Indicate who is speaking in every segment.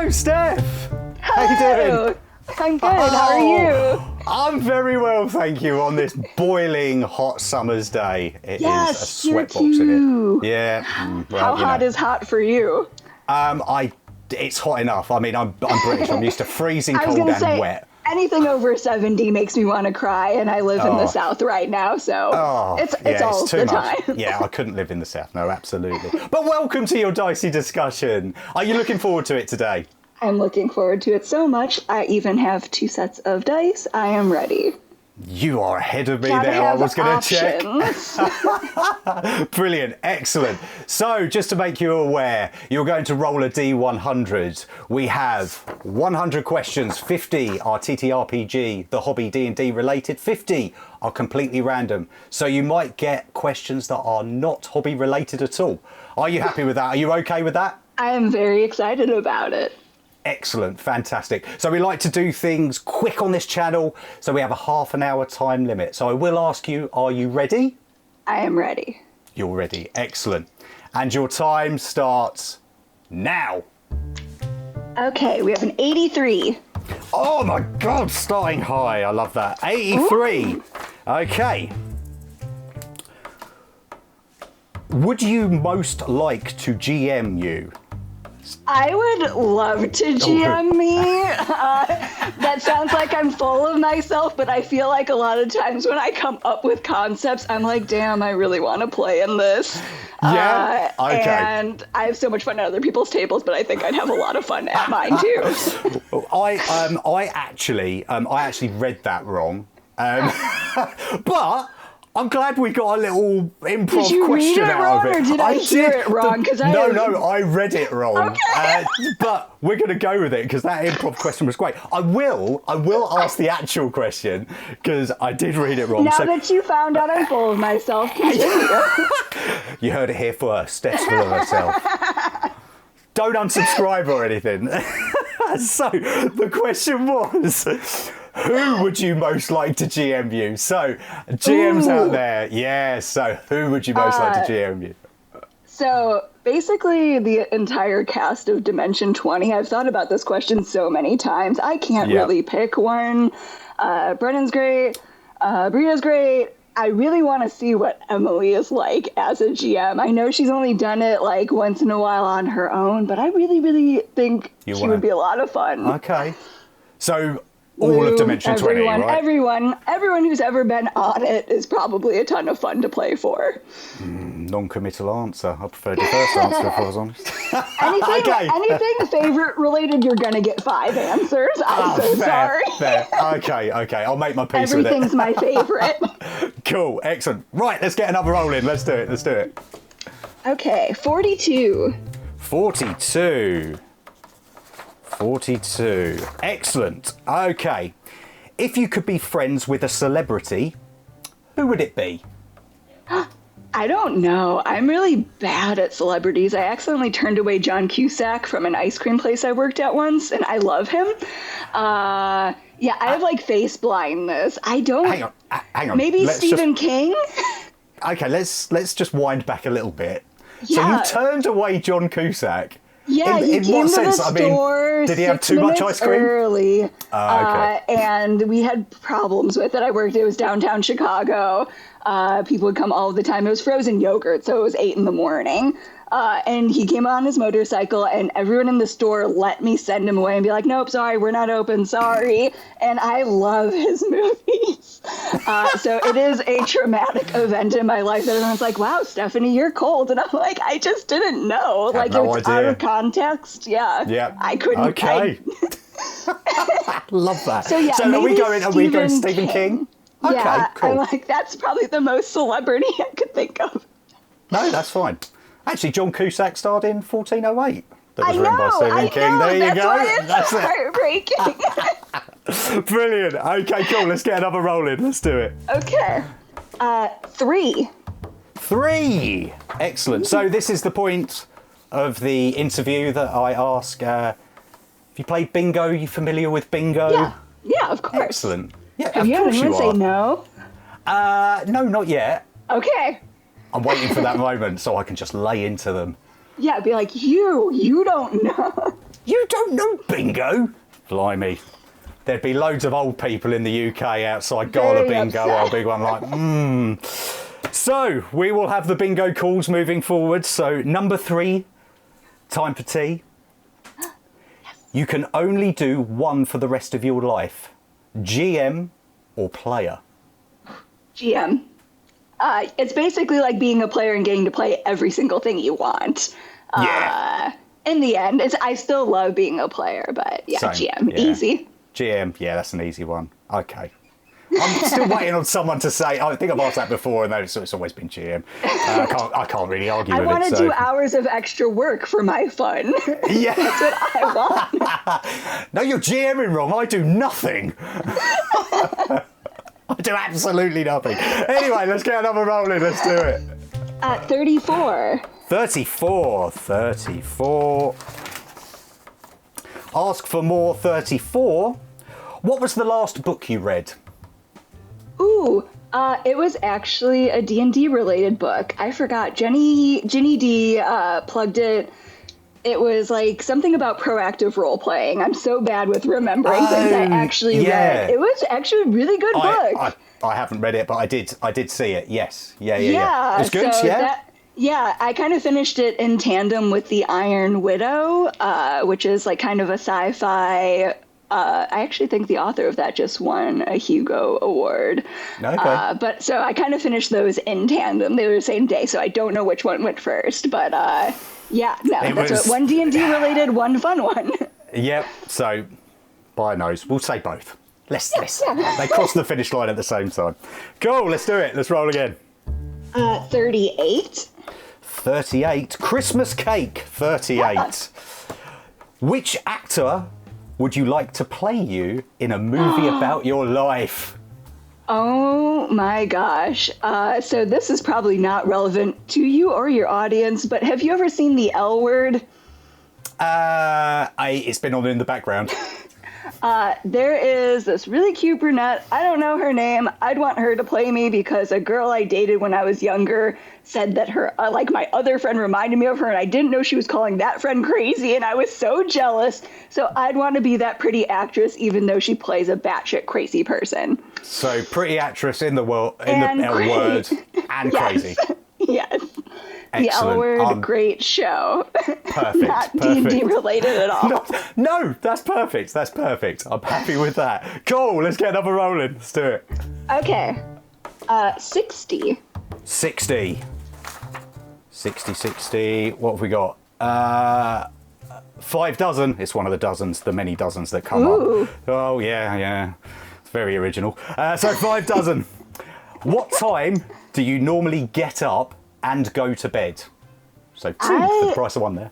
Speaker 1: Hello, Steph. How you doing?
Speaker 2: I'm good. How are you?
Speaker 1: I'm very well, thank you. On this boiling hot summer's day, it is a sweatbox in it. Yeah.
Speaker 2: Well, how hot is hot for you?
Speaker 1: It's hot enough. I mean, I'm British. I'm used to freezing cold and wet.
Speaker 2: Anything over 70 makes me want to cry, and I live in the South right now, so it's all
Speaker 1: too
Speaker 2: the
Speaker 1: much.
Speaker 2: time.
Speaker 1: Yeah, I couldn't live in the South. No, absolutely. But welcome to your Dicey discussion. Are you looking forward to it today?
Speaker 2: I'm looking forward to it so much. I even have 2 sets of dice. I am ready.
Speaker 1: You are ahead of me there. I was going to check. Brilliant. Excellent. So just to make you aware, you're going to roll a D100. We have 100 questions. 50 are TTRPG, the hobby D&D related. 50 are completely random. So you might get questions that are not hobby related at all. Are you happy with that? Are you okay with that?
Speaker 2: I am very excited about it.
Speaker 1: Excellent, fantastic. So we like to do things quick on this channel, so we have a half an hour time limit. So I will ask you, are you ready?
Speaker 2: I am ready.
Speaker 1: You're ready, excellent. And your time starts now.
Speaker 2: Okay, we have an 83.
Speaker 1: Oh my God, starting high, I love that. 83, ooh. Okay. Would you most like to GM you?
Speaker 2: I would love to GM me. That sounds like I'm full of myself, but I feel like a lot of times when I come up with concepts, I'm like, damn, I really want to play in this.
Speaker 1: Yeah, okay.
Speaker 2: And I have so much fun at other people's tables, but I think I'd have a lot of fun at mine too.
Speaker 1: I actually read that wrong, but I'm glad we got a little improv question out of it.
Speaker 2: Or did I hear it wrong?
Speaker 1: No, I read it wrong.
Speaker 2: Okay.
Speaker 1: But we're going to go with it because that improv question was great. I will ask the actual question because I did read it wrong.
Speaker 2: Now that you found out I'm full of myself, continue.
Speaker 1: You heard it here first. Steph's full of herself. Don't unsubscribe or anything. So the question was, who would you most like to GM you? So, GMs out there, yeah, so who would you most like to GM you?
Speaker 2: So, basically, the entire cast of Dimension 20, I've thought about this question so many times. I can't really pick one. Brennan's great. Bria's great. I really want to see what Emily is like as a GM. I know she's only done it like once in a while on her own, but I really, really think she would be a lot of fun.
Speaker 1: Okay. So, all of Dimension 20, right?
Speaker 2: Everyone who's ever been on it is probably a ton of fun to play for.
Speaker 1: Non-committal answer. I preferred your first answer, if I was honest.
Speaker 2: Anything favorite related, you're going to get 5 answers. I'm so sorry.
Speaker 1: Fair. Okay. I'll make my peace with it.
Speaker 2: Everything's my favorite. Cool.
Speaker 1: Excellent. Right, let's get another roll in. Let's do it.
Speaker 2: Okay, 42.
Speaker 1: 42. Excellent. Okay. If you could be friends with a celebrity, who would it be?
Speaker 2: I don't know. I'm really bad at celebrities. I accidentally turned away John Cusack from an ice cream place I worked at once, and I love him. I have like face blindness. I don't.
Speaker 1: Hang on.
Speaker 2: Maybe Stephen King?
Speaker 1: Okay, let's just wind back a little bit.
Speaker 2: Yeah.
Speaker 1: So you turned away John Cusack.
Speaker 2: Yeah, he came to the store.
Speaker 1: Did he have too much ice cream?
Speaker 2: Early,
Speaker 1: okay.
Speaker 2: And we had problems with it. It was downtown Chicago. People would come all the time. It was frozen yogurt, so it was 8 a.m. And he came on his motorcycle, and everyone in the store let me send him away and be like, nope, sorry, we're not open, sorry. And I love his movies. So it is a traumatic event in my life that everyone's like, wow, Stephanie, you're cold. And I'm like, I just didn't know. Like,
Speaker 1: no
Speaker 2: it's
Speaker 1: idea.
Speaker 2: out of context. Yeah. I couldn't.
Speaker 1: Okay. Love that.
Speaker 2: So
Speaker 1: are we going Stephen King? Okay,
Speaker 2: yeah,
Speaker 1: cool.
Speaker 2: I'm like, that's probably the most celebrity I could think of.
Speaker 1: No, that's fine. Actually, John Cusack starred in 1408. That was written by Stephen King. There you go.
Speaker 2: That's heartbreaking.
Speaker 1: Brilliant. Okay, cool. Let's get another roll in. Let's do it.
Speaker 2: Okay. 3.
Speaker 1: 3. Excellent. So this is the point of the interview that I ask, have you played bingo? Are you familiar with bingo?
Speaker 2: Yeah, of course.
Speaker 1: Excellent. Yeah,
Speaker 2: have you had anyone say no?
Speaker 1: No, not yet.
Speaker 2: Okay.
Speaker 1: I'm waiting for that moment so I can just lay into them.
Speaker 2: Yeah, be like, you don't know.
Speaker 1: You don't know bingo? Blimey. There'd be loads of old people in the UK outside Gala
Speaker 2: Very
Speaker 1: Bingo.
Speaker 2: upset.
Speaker 1: I'll be one like, So, we will have the bingo calls moving forward. So, number 3, time for tea. You can only do one for the rest of your life. GM or player?
Speaker 2: GM. It's basically like being a player and getting to play every single thing you want.
Speaker 1: Yeah.
Speaker 2: In the end, I still love being a player, but yeah,
Speaker 1: Same,
Speaker 2: GM,
Speaker 1: yeah.
Speaker 2: easy.
Speaker 1: GM, yeah, that's an easy one. Okay. I'm still waiting on someone to say, I think I've asked that before, and it's always been GM. I can't really argue
Speaker 2: I
Speaker 1: with
Speaker 2: want
Speaker 1: it.
Speaker 2: to
Speaker 1: So.
Speaker 2: do hours of extra work for my fun.
Speaker 1: Yeah.
Speaker 2: That's what I want.
Speaker 1: No, you're GMing wrong. I do nothing. I do absolutely nothing. Anyway, let's get another roll in. Let's do it.
Speaker 2: 34.
Speaker 1: 34. Ask for more 34. What was the last book you read?
Speaker 2: Ooh, it was actually a D&D related book. I forgot. Ginny D plugged it. It was like something about proactive role playing. I'm so bad with remembering things I actually read. It was actually a really good book.
Speaker 1: I haven't read it, but I did see it. Yes. Yeah.
Speaker 2: Yeah.
Speaker 1: It's good,
Speaker 2: so
Speaker 1: yeah?
Speaker 2: Yeah, I kind of finished it in tandem with The Iron Widow, which is like kind of a sci-fi. I actually think the author of that just won a Hugo Award.
Speaker 1: Okay.
Speaker 2: But so I kind of finished those in tandem. They were the same day, so I don't know which one went first. But one D&D related, one fun one.
Speaker 1: Yep. So, by nose, we'll say both. Let's. They crossed the finish line at the same time. Cool. Let's do it. Let's roll again.
Speaker 2: 38.
Speaker 1: 38. Christmas cake. 38. Which actor would you like to play you in a movie about your life?
Speaker 2: Oh my gosh. So this is probably not relevant to you or your audience, but have you ever seen The L Word?
Speaker 1: It's been on in the background.
Speaker 2: There is this really cute brunette. I don't know her name. I'd want her to play me because a girl I dated when I was younger said that her, like my other friend reminded me of her, and I didn't know she was calling that friend crazy, and I was so jealous. So I'd want to be that pretty actress, even though she plays a batshit crazy person.
Speaker 1: So pretty actress in the world, in
Speaker 2: And
Speaker 1: the L Word, and
Speaker 2: Yes.
Speaker 1: crazy.
Speaker 2: Yes. The
Speaker 1: Excellent.
Speaker 2: L Word, great show.
Speaker 1: Perfect.
Speaker 2: Not D&D related at all.
Speaker 1: No, that's perfect. That's perfect. I'm happy with that. Cool. Let's get another rolling. Let's do it.
Speaker 2: Okay. 60.
Speaker 1: 60. 60. What have we got? 5 dozen. It's one of the dozens, the many dozens that come
Speaker 2: Ooh.
Speaker 1: up. Oh, yeah. It's very original. So 5 dozen. What time do you normally get up and go to bed? So 2 for the price of 1 there.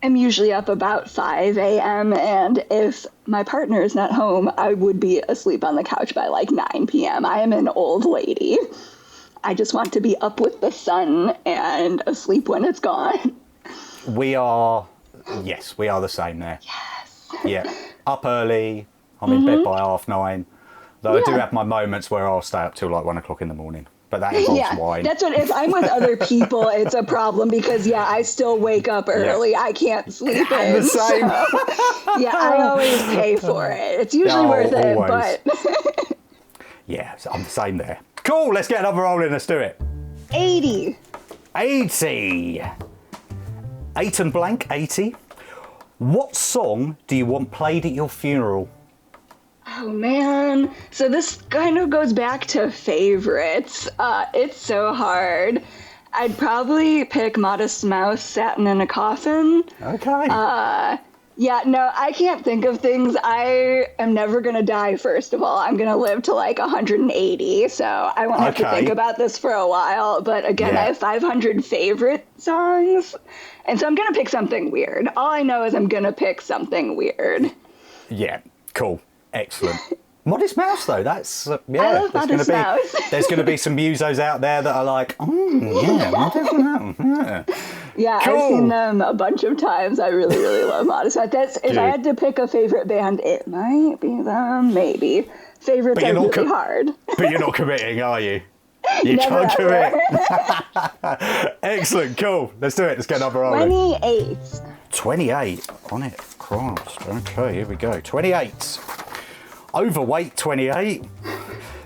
Speaker 2: I'm usually up about 5 a.m. and if my partner is not home, I would be asleep on the couch by like 9 p.m. I am an old lady. I just want to be up with the sun and asleep when it's gone.
Speaker 1: We are the same there.
Speaker 2: Yes.
Speaker 1: Yeah, up early. I'm in bed by 9:30. Though I do have my moments where I'll stay up till like 1 o'clock in the morning. But that involves wine.
Speaker 2: That's what. If I'm with other people, it's a problem because I still wake up early. I can't sleep in.
Speaker 1: The same.
Speaker 2: So, I always pay for it. It's usually worth it,
Speaker 1: always.
Speaker 2: but
Speaker 1: Yeah, so I'm the same there. Cool. Let's get another roll in. Let's do it.
Speaker 2: 80.
Speaker 1: 80. 8 and blank. 80. What song do you want played at your funeral?
Speaker 2: Oh man. So this kind of goes back to favorites. It's so hard. I'd probably pick Modest Mouse, Satin in a Coffin.
Speaker 1: Okay.
Speaker 2: I can't think of things. I am never going to die, first of all. I'm going to live to like 180, so I won't have to think about this for a while. But again, I have 500 favorite songs, and so I'm going to pick something weird. All I know is I'm going to pick something weird.
Speaker 1: Yeah, cool. Excellent. Modest Mouse, though, that's,
Speaker 2: I love Modest Mouse.
Speaker 1: There's going to be some musos out there that are like, Modest Mouse.
Speaker 2: Yeah,
Speaker 1: cool.
Speaker 2: I've seen them a bunch of times. I really, really love Modest Mouse. If I had to pick a favorite band, it might be them, maybe. Favorites are really hard.
Speaker 1: But you're not committing, are you? You
Speaker 2: Never
Speaker 1: can't do
Speaker 2: ever.
Speaker 1: it. Excellent, cool. Let's do it. Let's get another roll.
Speaker 2: 28.
Speaker 1: 28 on it. Christ. Okay, here we go. 28. Overweight 28.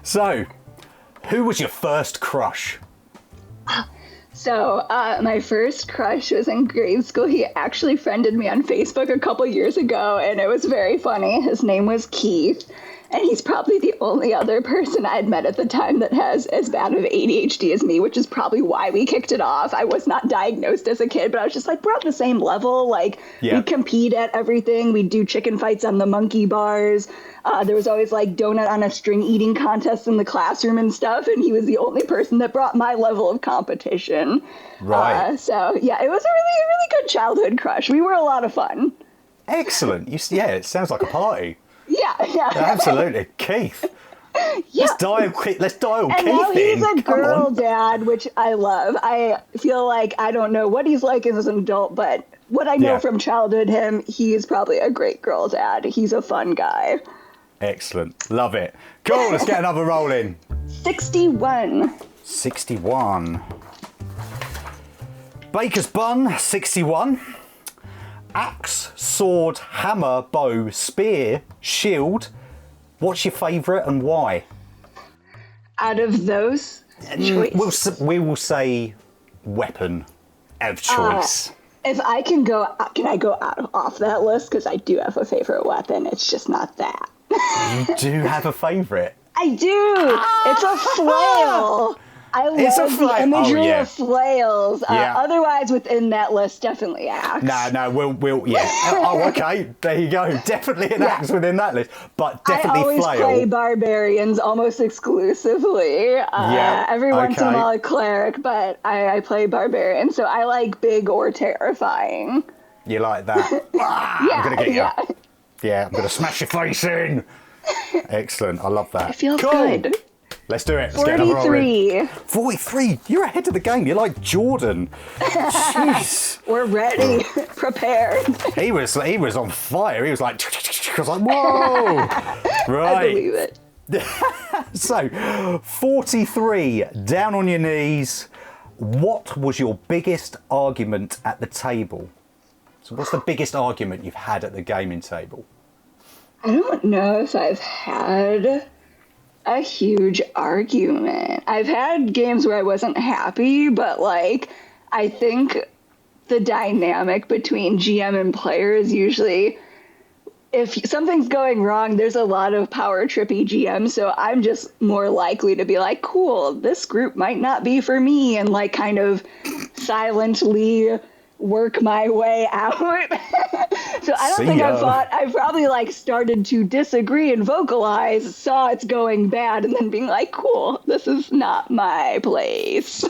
Speaker 1: So, who was your first crush?
Speaker 2: So, my first crush was in grade school. He actually friended me on Facebook a couple years ago, and it was very funny. His name was Keith, and he's probably the only other person I'd met at the time that has as bad of ADHD as me, which is probably why we kicked it off. I was not diagnosed as a kid, but I was just like, we're on the same level. Like, we'd compete at everything. We'd do chicken fights on the monkey bars. There was always like donut on a string eating contests in the classroom and stuff, and he was the only person that brought my level of competition.
Speaker 1: Right.
Speaker 2: So yeah, it was a really, really good childhood crush. We were a lot of fun.
Speaker 1: Excellent. Yeah, it sounds like a party.
Speaker 2: Yeah.
Speaker 1: Absolutely. Keith.
Speaker 2: Yeah.
Speaker 1: Let's dial
Speaker 2: And
Speaker 1: Keith
Speaker 2: now he's
Speaker 1: in.
Speaker 2: a girl dad, which I love. I feel like I don't know what he's like as an adult, but what I know from childhood he is probably a great girl dad. He's a fun guy.
Speaker 1: Excellent. Love it. Cool. Let's get another roll in.
Speaker 2: 61.
Speaker 1: 61. Baker's bun, 61. Axe, sword, hammer, bow, spear, shield. What's your favourite and why?
Speaker 2: Out of those choices,
Speaker 1: We will say weapon of choice.
Speaker 2: if I can I go off that list? Because I do have a favorite weapon. It's just not that.
Speaker 1: You do have a favourite?
Speaker 2: I do. It's a flail. I love the imagery of flails. Otherwise, within that list, definitely axe.
Speaker 1: No, we'll oh, okay. There you go. Definitely an axe within that list, but definitely
Speaker 2: flail. I always play barbarians almost exclusively. Every once in a while a cleric, but I play barbarian, so I like big or terrifying.
Speaker 1: You like that? I'm gonna get you. Yeah, I'm gonna smash your face in. Excellent. I love that.
Speaker 2: It feels good.
Speaker 1: Let's do it. Let's get another roll in. 43. You're ahead of the game. You're like Jordan. Jeez.
Speaker 2: We're ready. Prepared.
Speaker 1: He was on fire. He was like, I was like, whoa. Right.
Speaker 2: I believe it.
Speaker 1: So, 43. Down on your knees. What was your biggest argument at the table? So what's the biggest argument you've had at the gaming table?
Speaker 2: I don't know if I've had a huge argument. I've had games where I wasn't happy, but like, I think the dynamic between GM and player is usually, if something's going wrong, there's a lot of power trippy GM, so I'm just more likely to be like, cool, this group might not be for me, and like kind of silently work my way out. So I don't think I've probably like started to disagree and vocalize, saw it's going bad, and then being like, cool, this is not my place.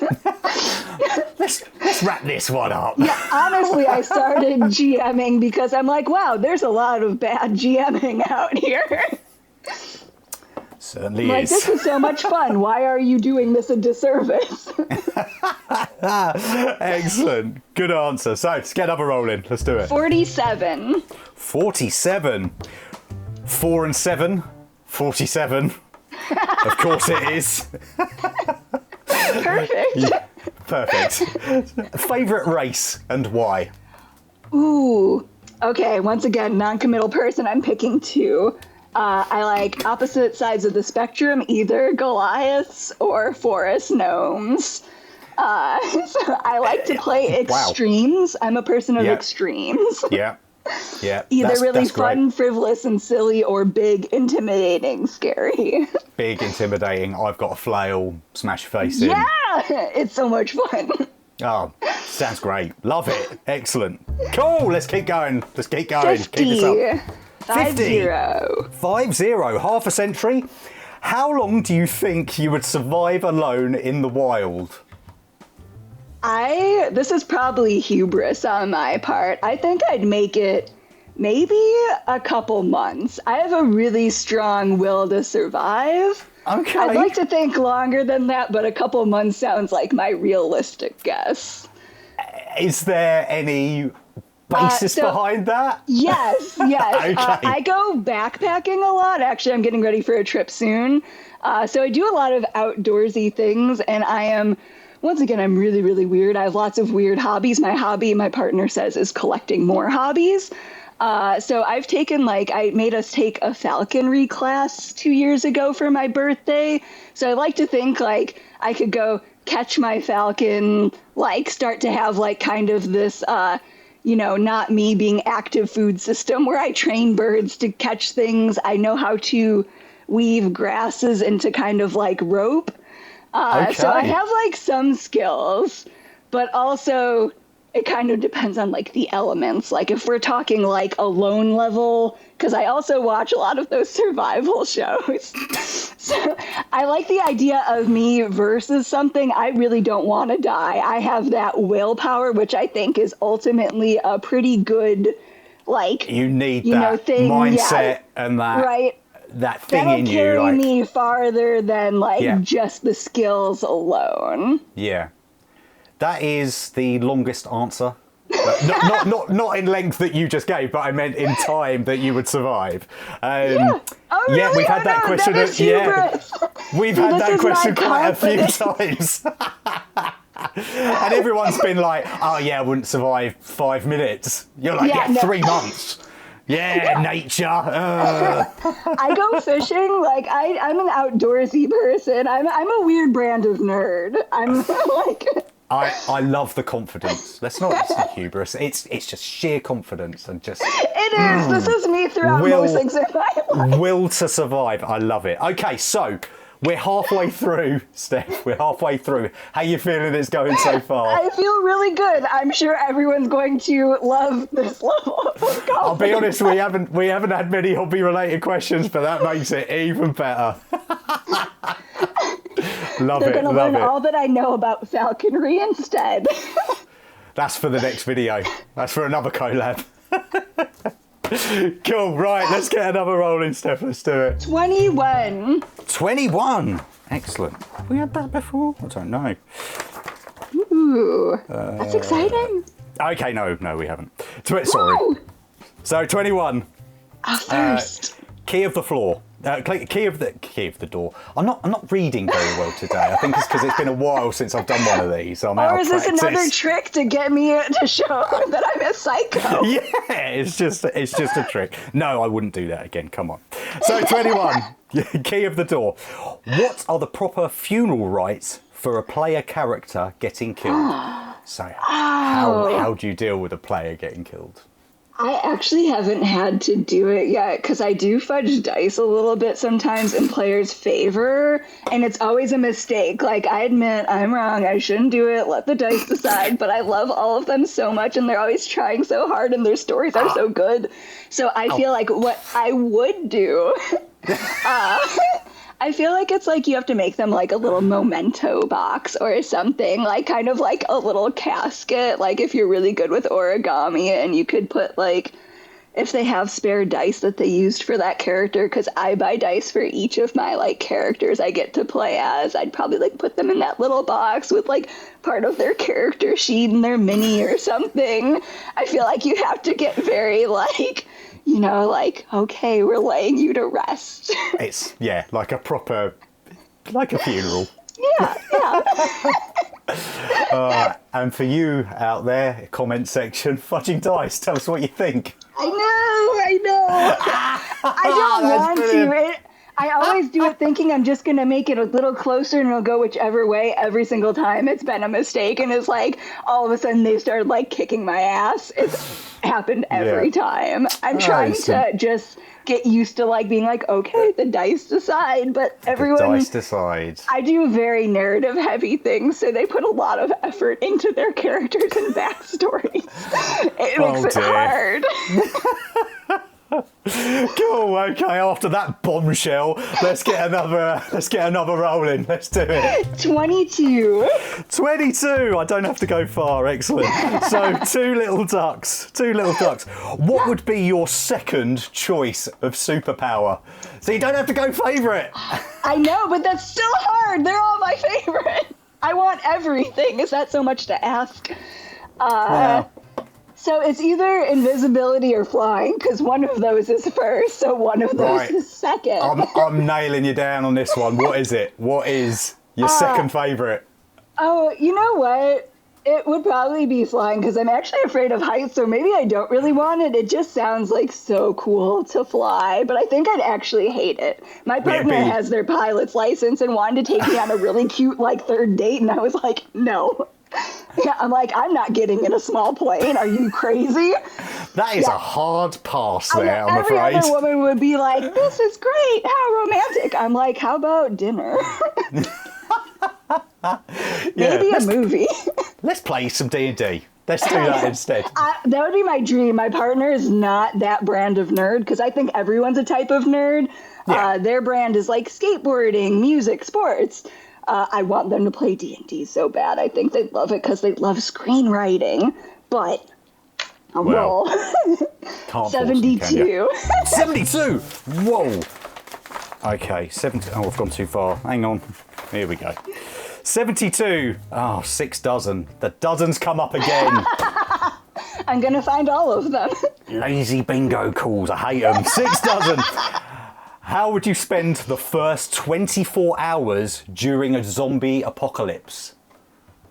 Speaker 1: Let's wrap this one up.
Speaker 2: Yeah, honestly, I started GMing because I'm like, wow, there's a lot of bad GMing out here.
Speaker 1: Certainly
Speaker 2: like,
Speaker 1: is.
Speaker 2: this is so much fun. Why are you doing this a disservice?
Speaker 1: Excellent. Good answer. So, let's get another roll in. Let's do it.
Speaker 2: 47.
Speaker 1: 47. 4 and 7. 47. Of course it is.
Speaker 2: Perfect.
Speaker 1: Yeah, perfect. Favourite race and why?
Speaker 2: Ooh. Okay, once again, non-committal person. I'm picking two. I like opposite sides of the spectrum, either Goliaths or forest gnomes. So I like to play extremes. I'm a person of extremes.
Speaker 1: Yeah.
Speaker 2: Either really fun, great, frivolous, and silly, or big, intimidating, scary.
Speaker 1: Big, intimidating. I've got a flail, smash your face in.
Speaker 2: Yeah, it's so much fun.
Speaker 1: Oh, sounds great. Love it. Excellent. Cool. Let's keep going.
Speaker 2: 50.
Speaker 1: Keep this up. 50. 50. Half a century. How long do you think you would survive alone in the wild?
Speaker 2: This is probably hubris on my part. I think I'd make it maybe a couple months. I have a really strong will to survive.
Speaker 1: Okay.
Speaker 2: I'd like to think longer than that, but a couple months sounds like my realistic guess.
Speaker 1: Is there any basis behind that?
Speaker 2: Yes.
Speaker 1: Okay.
Speaker 2: I go backpacking a lot. Actually, I'm getting ready for a trip soon. So I do a lot of outdoorsy things, and I am, once again, I'm really, really weird. I have lots of weird hobbies. My hobby, my partner says, is collecting more hobbies. So I've taken, I made us take a falconry class 2 years ago for my birthday. So I like to think, I could go catch my falcon, start to have, kind of this, not me being active food system where I train birds to catch things. I know how to weave grasses into kind of rope.
Speaker 1: Okay.
Speaker 2: So I have some skills, but also it kind of depends on the elements. If we're talking alone level, because I also watch a lot of those survival shows. So I like the idea of me versus something. I really don't want to die. I have that willpower, which I think is ultimately a pretty good,
Speaker 1: you need that
Speaker 2: thing,
Speaker 1: mindset and that.
Speaker 2: Right.
Speaker 1: That thing
Speaker 2: That'll
Speaker 1: in you,
Speaker 2: carry me farther than just the skills alone.
Speaker 1: Yeah, that is the longest answer. Not in length that you just gave, but I meant in time that you would survive.
Speaker 2: Oh, really?
Speaker 1: We've had that question. We've had that question quite a few times. And everyone's been like, "Oh yeah, I wouldn't survive 5 minutes." You're like, "Yeah, 3 months." Yeah, nature.
Speaker 2: I go fishing. I'm an outdoorsy person. I'm a weird brand of nerd. I'm
Speaker 1: I love the confidence. Let's not just the hubris. It's just sheer confidence and just.
Speaker 2: It is. This is me throughout most things in my life.
Speaker 1: Will to survive. I love it. Okay, so we're halfway through, Steph. We're halfway through. How you feeling it's going so far?
Speaker 2: I feel really good. I'm sure everyone's going to love this level of confidence.
Speaker 1: I'll be honest, we haven't had many hobby-related questions, but that makes it even better. Love
Speaker 2: They're
Speaker 1: it.
Speaker 2: going to learn all that I know about falconry instead.
Speaker 1: That's for the next video. That's for another collab. Cool, right, let's get another roll in, Steph. Let's do it.
Speaker 2: 21.
Speaker 1: 21. Excellent. Have we had that before? I don't know.
Speaker 2: Ooh, that's exciting.
Speaker 1: Okay, no, we haven't. Sorry.
Speaker 2: Woo!
Speaker 1: So 21.
Speaker 2: First.
Speaker 1: Key of the floor. Key of the door. I'm not reading very well today. I think it's because it's been a while since I've done one of these. So I'm out
Speaker 2: Or
Speaker 1: of
Speaker 2: is this
Speaker 1: practice.
Speaker 2: another trick to get me to show that I'm a psycho?
Speaker 1: Yeah, it's just a trick. No, I wouldn't do that again. Come on. So 21. Key of the door. What are the proper funeral rites for a player character getting killed? So how do you deal with a player getting killed?
Speaker 2: I actually haven't had to do it yet because I do fudge dice a little bit sometimes in players' favor, and it's always a mistake. I admit I'm wrong. I shouldn't do it. Let the dice decide. But I love all of them so much, and they're always trying so hard, and their stories are so good. So I feel like what I would do. I feel like it's you have to make them a little memento box or something, kind of a little casket, if you're really good with origami, and you could put if they have spare dice that they used for that character, because I buy dice for each of my characters I get to play as, I'd probably put them in that little box with part of their character sheet and their mini or something. I feel like you have to get very okay, we're laying you to rest.
Speaker 1: It's, like a proper, like a funeral.
Speaker 2: Yeah.
Speaker 1: And for you out there, comment section, fudging dice, tell us what you think.
Speaker 2: I know. I don't want
Speaker 1: brilliant.
Speaker 2: to. I always do it thinking I'm just going to make it a little closer and it'll go whichever way every single time. It's been a mistake, and it's all of a sudden they started kicking my ass. It's happened every time. I'm trying to just get used to being okay, the dice decide, but everyone...
Speaker 1: The dice decides.
Speaker 2: I do very narrative heavy things, so they put a lot of effort into their characters and backstories. It makes it hard.
Speaker 1: Cool. Okay. After that bombshell, let's get another roll in. Let's do it.
Speaker 2: 22.
Speaker 1: 22. I don't have to go far. Excellent. So two little ducks. What would be your second choice of superpower? So you don't have to go favourite.
Speaker 2: I know, but that's still hard. They're all my favorite. I want everything. Is that so much to ask?
Speaker 1: Wow.
Speaker 2: So it's either invisibility or flying, because one of those is first, so one of those is second.
Speaker 1: I'm nailing you down on this one. What is it? What is your second favourite?
Speaker 2: Oh, you know what? It would probably be flying, because I'm actually afraid of heights, so maybe I don't really want it. It just sounds like so cool to fly, but I think I'd actually hate it. My partner has their pilot's license and wanted to take me on a really cute, like, third date, and I was like, no. Yeah, I'm like, I'm not getting in a small plane. Are you crazy?
Speaker 1: That is a hard pass there, I'm
Speaker 2: every
Speaker 1: afraid.
Speaker 2: Every other woman would be like, this is great. How romantic. I'm like, how about dinner? Maybe a movie.
Speaker 1: Let's play some D&D. Let's do that instead.
Speaker 2: That would be my dream. My partner is not that brand of nerd, because I think everyone's a type of nerd. Yeah. Their brand is like skateboarding, music, sports. I want them to play D&D so bad. I think they'd love it because they love screenwriting. But I'll roll. 72.
Speaker 1: 72? Whoa. Okay, 70. Oh, I've gone too far. Hang on. Here we go. 72. Oh, 6 dozen. The dozens come up again.
Speaker 2: I'm going to find all of them.
Speaker 1: Lazy bingo calls. I hate them. 6 dozen. How would you spend the first 24 hours during a zombie apocalypse?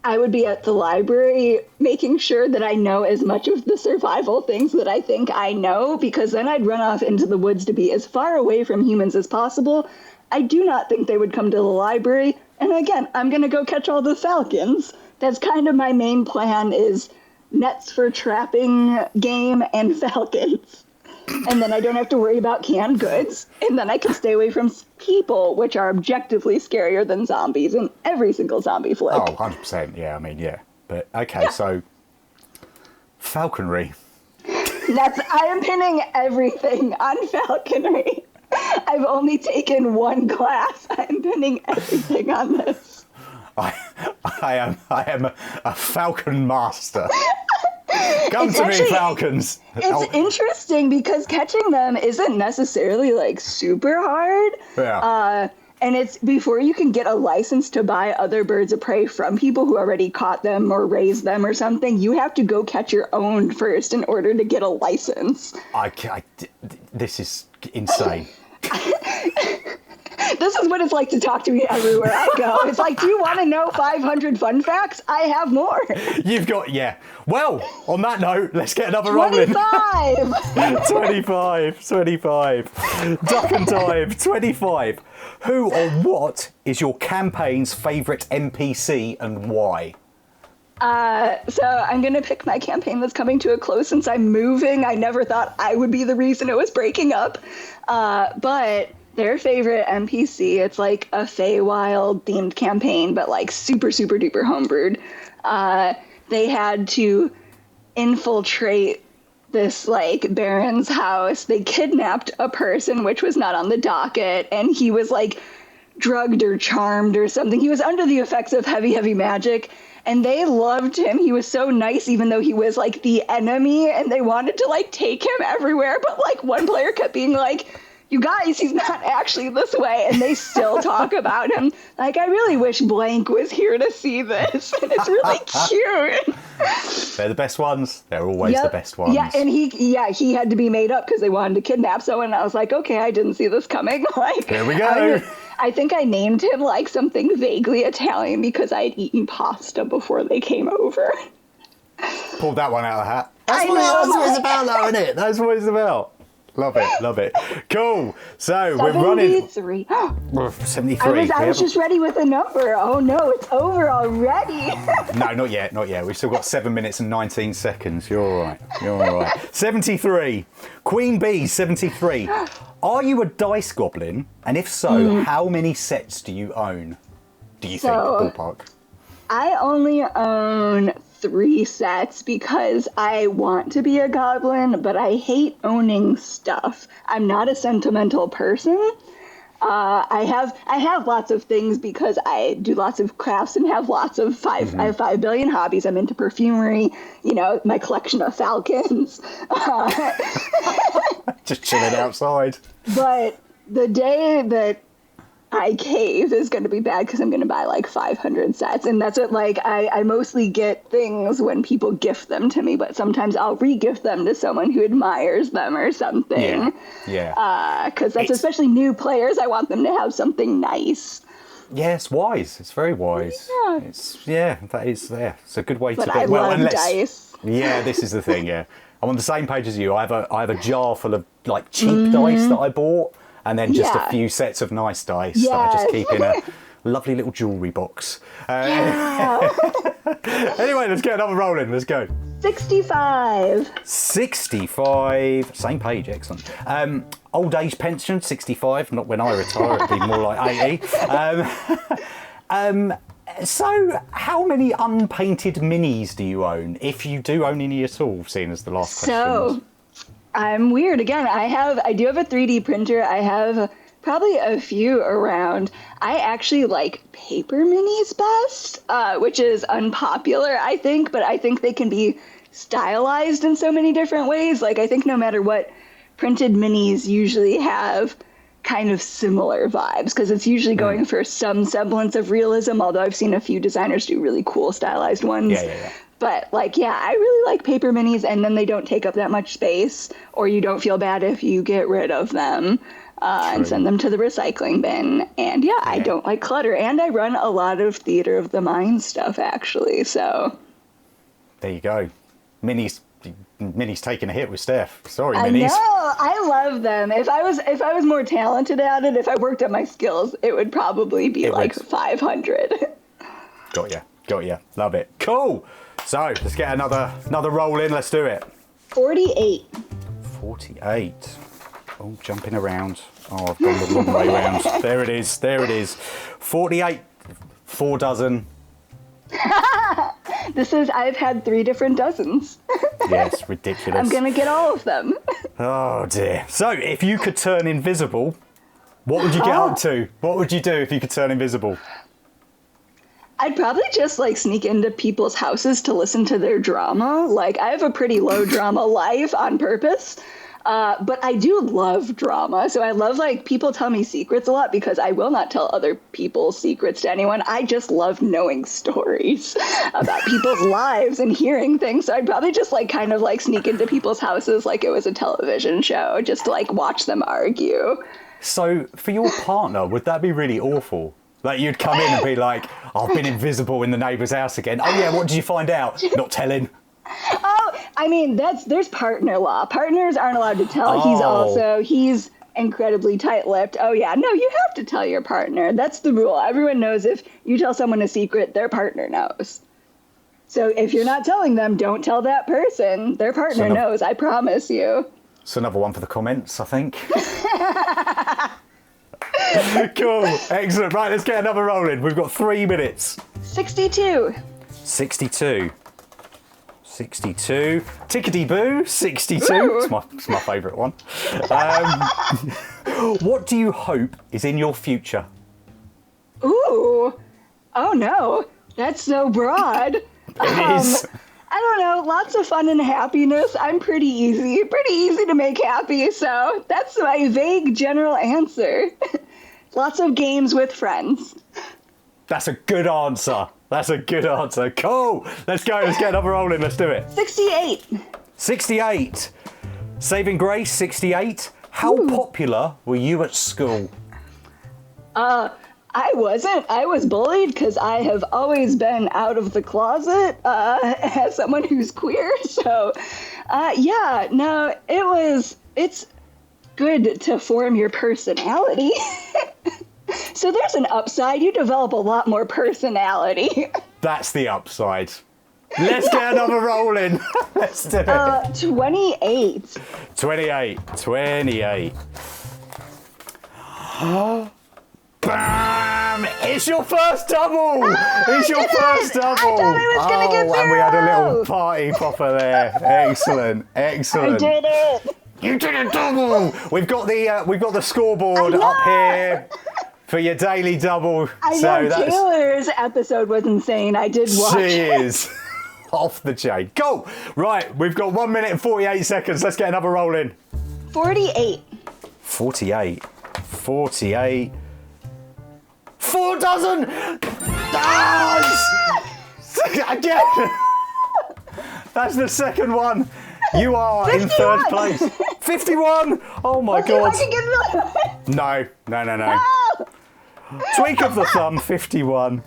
Speaker 2: I would be at the library making sure that I know as much of the survival things that I think I know, because then I'd run off into the woods to be as far away from humans as possible. I do not think they would come to the library. And again, I'm going to go catch all the falcons. That's kind of my main plan, is nets for trapping game and falcons. And then I don't have to worry about canned goods. And then I can stay away from people, which are objectively scarier than zombies in every single zombie flick.
Speaker 1: Oh, 100%. Yeah, I mean, yeah. But, okay, so falconry.
Speaker 2: I am pinning everything on falconry. I've only taken one class. I'm pinning everything on this.
Speaker 1: I am a falcon master. Come to me, falcons.
Speaker 2: It's interesting because catching them isn't necessarily like super hard.
Speaker 1: Yeah.
Speaker 2: And it's before you can get a license to buy other birds of prey from people who already caught them or raised them or something, you have to go catch your own first in order to get a license.
Speaker 1: This is insane.
Speaker 2: This is what it's like to talk to me everywhere I go. It's like, do you want to know 500 fun facts? I have more.
Speaker 1: You've got, yeah. Well, on that note, let's get another roll in. 25. 25. Duck and dive. 25. Who or what is your campaign's favourite NPC and why?
Speaker 2: So I'm going to pick my campaign that's coming to a close since I'm moving. I never thought I would be the reason it was breaking up. But their favorite NPC, it's like a Feywild themed campaign, but like super, super duper homebrewed. They had to infiltrate this like baron's house. They kidnapped a person, which was not on the docket, and he was like drugged or charmed or something. He was under the effects of heavy, heavy magic, and they loved him. He was so nice, even though he was like the enemy, and they wanted to like take him everywhere. But like one player kept being like, you guys, he's not actually this way. And they still talk about him. Like, I really wish Blank was here to see this. And it's really cute.
Speaker 1: They're the best ones. They're always the best ones.
Speaker 2: Yeah, and he had to be made up because they wanted to kidnap someone. And I was like, okay, I didn't see this coming. Like,
Speaker 1: here we go.
Speaker 2: I think I named him like something vaguely Italian because I had eaten pasta before they came over.
Speaker 1: Pulled that one out of the hat. That's what it's about, though, isn't it? That's what it's about. Love it, love it. Cool. So we're running.
Speaker 2: 73.
Speaker 1: 73.
Speaker 2: I was just ready with a number. Oh no, it's over already.
Speaker 1: No, not yet, not yet. We've still got 7 minutes and 19 seconds. You're all right. You're all right. 73. Queen Bee, 73. Are you a dice goblin? And if so, how many sets do you own? Do you think, ballpark?
Speaker 2: I only own 3 sets because I want to be a goblin, but I hate owning stuff. I'm not a sentimental person. I have lots of things because I do lots of crafts and have lots of I have 5 billion hobbies. I'm into perfumery, you know, my collection of falcons.
Speaker 1: Just chilling outside.
Speaker 2: But the day that I cave is going to be bad because I'm going to buy like 500 sets. And that's what, like, I mostly get things when people gift them to me, but sometimes I'll re-gift them to someone who admires them or something.
Speaker 1: Yeah.
Speaker 2: Because that's especially new players. I want them to have something nice.
Speaker 1: Yeah, it's wise. It's very wise. That is there. It's a good way to
Speaker 2: But
Speaker 1: be.
Speaker 2: I love dice.
Speaker 1: Yeah, this is the thing, yeah. I'm on the same page as you. I have a jar full of like cheap dice that I bought, and then just a few sets of nice dice that I just keep in a lovely little jewellery box. Anyway, let's get another roll in. Let's go.
Speaker 2: 65.
Speaker 1: 65. Same page, excellent. Old age pension, 65. Not when I retire, it'd be more like 80. So, how many unpainted minis do you own, if you do own any at all, seeing as the last question?
Speaker 2: So, I'm weird. Again, I do have a 3D printer. I have probably a few around. I actually like paper minis best, which is unpopular, I think, but I think they can be stylized in so many different ways. Like, I think no matter what, printed minis usually have kind of similar vibes because it's usually going for some semblance of realism, although I've seen a few designers do really cool stylized ones.
Speaker 1: Yeah.
Speaker 2: But I really like paper minis, and then they don't take up that much space, or you don't feel bad if you get rid of them and send them to the recycling bin. And I don't like clutter, and I run a lot of Theater of the Mind stuff actually, so
Speaker 1: there you go. Minis taking a hit with Steph. Sorry, Minis.
Speaker 2: I know. I love them. If I was more talented at it, if I worked at my skills, it would probably be 500.
Speaker 1: Got ya. Love it. Cool. So let's get another roll in. Let's do it.
Speaker 2: 48.
Speaker 1: 48. Oh, jumping around. Oh, I've gone the wrong way round. There it is. 48. 4 dozen.
Speaker 2: I've had 3 different dozens.
Speaker 1: Yes, ridiculous.
Speaker 2: I'm going to get all of them.
Speaker 1: Oh dear. So if you could turn invisible, what would you get up to? What would you do if you could turn invisible?
Speaker 2: I'd probably just sneak into people's houses to listen to their drama. I have a pretty low drama life on purpose. But I do love drama. So I love people tell me secrets a lot because I will not tell other people's secrets to anyone. I just love knowing stories about people's lives and hearing things. So I'd probably just sneak into people's houses like it was a television show, just to watch them argue.
Speaker 1: So for your partner, would that be really awful? You'd come in and be like, I've been invisible in the neighbour's house again. Oh yeah, what did you find out? Not telling.
Speaker 2: Oh, I mean, there's partner law. Partners aren't allowed to tell. He's incredibly tight-lipped. Oh yeah, no, you have to tell your partner. That's the rule. Everyone knows if you tell someone a secret, their partner knows. So if you're not telling them, don't tell that person. Their partner knows, I promise you.
Speaker 1: It's another one for the comments, I think. Cool, excellent. Right, let's get another roll in. We've got 3 minutes.
Speaker 2: 62.
Speaker 1: 62. Tickety-boo, 62. It's my favourite one. What do you hope is in your future?
Speaker 2: Ooh. Oh, no. That's so broad.
Speaker 1: It is.
Speaker 2: I don't know. Lots of fun and happiness. I'm pretty easy to make happy. So that's my vague general answer. Lots of games with friends.
Speaker 1: That's a good answer. Cool. Let's go. Let's get another roll in. Let's do it.
Speaker 2: 68.
Speaker 1: 68. Saving Grace, 68. How popular were you at school?
Speaker 2: I wasn't. I was bullied because I have always been out of the closet as someone who's queer. So, it's good to form your personality. So there's an upside. You develop a lot more personality. That's
Speaker 1: the upside. Let's get another roll in. Let's do it.
Speaker 2: 28.
Speaker 1: 28. Bam! It's your first double!
Speaker 2: I thought I was going to get 0.
Speaker 1: And we had a little party popper there. Excellent.
Speaker 2: I did it.
Speaker 1: You did a double! We've got the scoreboard up here for your daily double.
Speaker 2: I know, Taylor's episode was insane. I did watch it.
Speaker 1: She is. Off the chain. Go! Right, we've got 1 minute and 48 seconds. Let's get another roll in.
Speaker 2: 48.
Speaker 1: 48. 4 dozen! Ah! Again! That's the second one. You are
Speaker 2: 51.
Speaker 1: in third place. 51! Oh my God.
Speaker 2: Let's see if I can get another one.
Speaker 1: No. Tweak of the thumb, 51.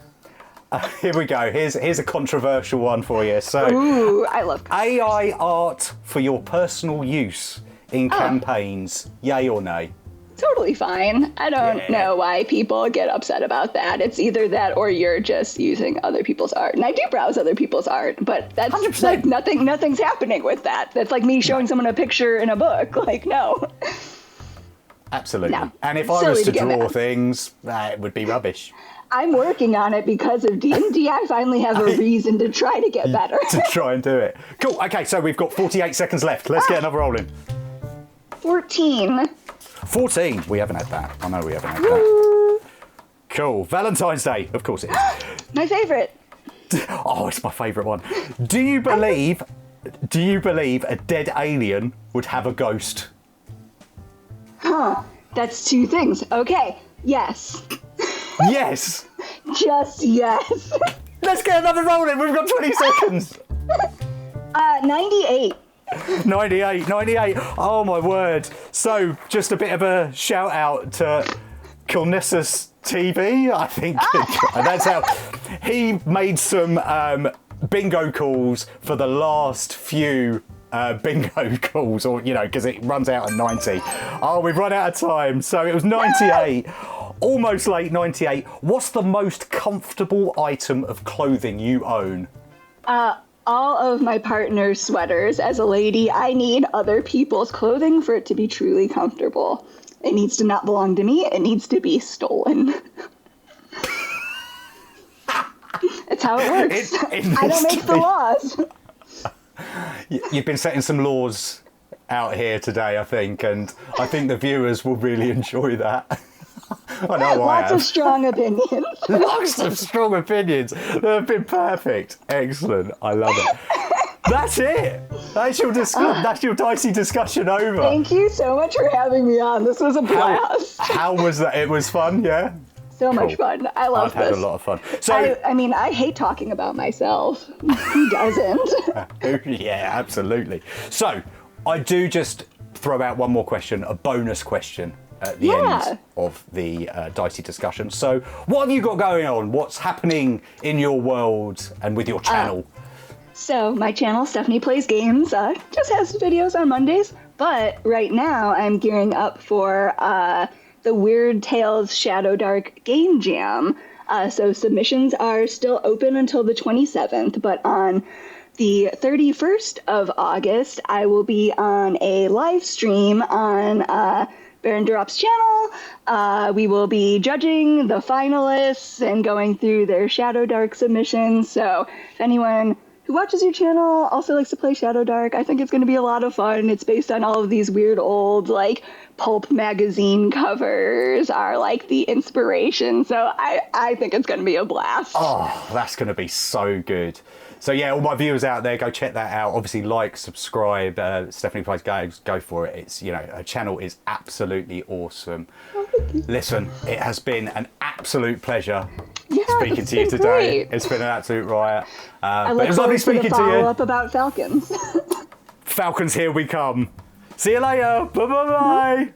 Speaker 1: Here we go. Here's a controversial one for you. So,
Speaker 2: Ooh, I love
Speaker 1: AI art for your personal use in campaigns, yay or nay?
Speaker 2: Totally fine. I don't know why people get upset about that. It's either that or you're just using other people's art. And I do browse other people's art, but that's
Speaker 1: 100%.
Speaker 2: like nothing's happening with that. That's like me showing someone a picture in a book. Like, no.
Speaker 1: Absolutely.
Speaker 2: No.
Speaker 1: And if I
Speaker 2: Silly
Speaker 1: was to
Speaker 2: to get
Speaker 1: draw
Speaker 2: mad.
Speaker 1: things, it would be rubbish.
Speaker 2: I'm working on it because of D&D. I finally have a reason to try to get better.
Speaker 1: To try and do it. Cool. Okay, so we've got 48 seconds left. Let's get another roll in.
Speaker 2: 14.
Speaker 1: 14. We haven't had that. I know we haven't had that. Cool. Valentine's Day. Of course it is.
Speaker 2: My favorite.
Speaker 1: Oh, it's my favourite one. Do you believe a dead alien would have a ghost?
Speaker 2: That's two things. Okay. Yes.
Speaker 1: Yes.
Speaker 2: Just yes.
Speaker 1: Let's get another roll in. We've got 20 seconds.
Speaker 2: 98.
Speaker 1: 98. Oh my word. So just a bit of a shout out to Kilnessus TV, I think. That's how he made some bingo calls for the last few bingo calls, or because it runs out at 90. Oh, we've run out of time. So it was 98. Almost late 98. What's the most comfortable item of clothing you own?
Speaker 2: All of my partner's sweaters. As a lady, I need other people's clothing for it to be truly comfortable. It needs to not belong to me. It needs to be stolen. It's how it works. I don't make the laws.
Speaker 1: You've been setting some laws out here today, I think, and I think the viewers will really enjoy that. I know I have.
Speaker 2: Lots of strong opinions.
Speaker 1: Lots of strong opinions. They've been perfect. Excellent. I love it. That's it. That's your dicey discussion over.
Speaker 2: Thank you so much for having me on. This was a blast.
Speaker 1: How was that? It was fun, yeah?
Speaker 2: So much fun. I love
Speaker 1: I've
Speaker 2: this.
Speaker 1: had a lot of fun. So,
Speaker 2: I hate talking about myself. Who doesn't?
Speaker 1: yeah, absolutely. So, I do just throw out one more question, a bonus question at the end of the dicey discussion. So, what have you got going on? What's happening in your world and with your channel?
Speaker 2: So, my channel, Stephanie Plays Games, just has videos on Mondays. But right now, I'm gearing up for the Weird Tales Shadowdark Game Jam. So submissions are still open until the 27th, but on the 31st of August, I will be on a live stream on Baron Durop's channel. We will be judging the finalists and going through their Shadowdark submissions. So if anyone who watches your channel also likes to play Shadowdark, I think it's going to be a lot of fun. It's based on all of these weird old, like, pulp magazine covers are, like, the inspiration. So I think it's going to be a blast.
Speaker 1: Oh, that's going to be so good. So yeah, all my viewers out there, go check that out. Obviously, like, subscribe. Stephanie Plays Games, go for it. It's, her channel is absolutely awesome. Listen, it has been an absolute pleasure speaking to you today. Great. It's been an absolute riot. But it was lovely speaking to you.
Speaker 2: Follow-up about falcons.
Speaker 1: Falcons, here we come. See you later. Bye-bye.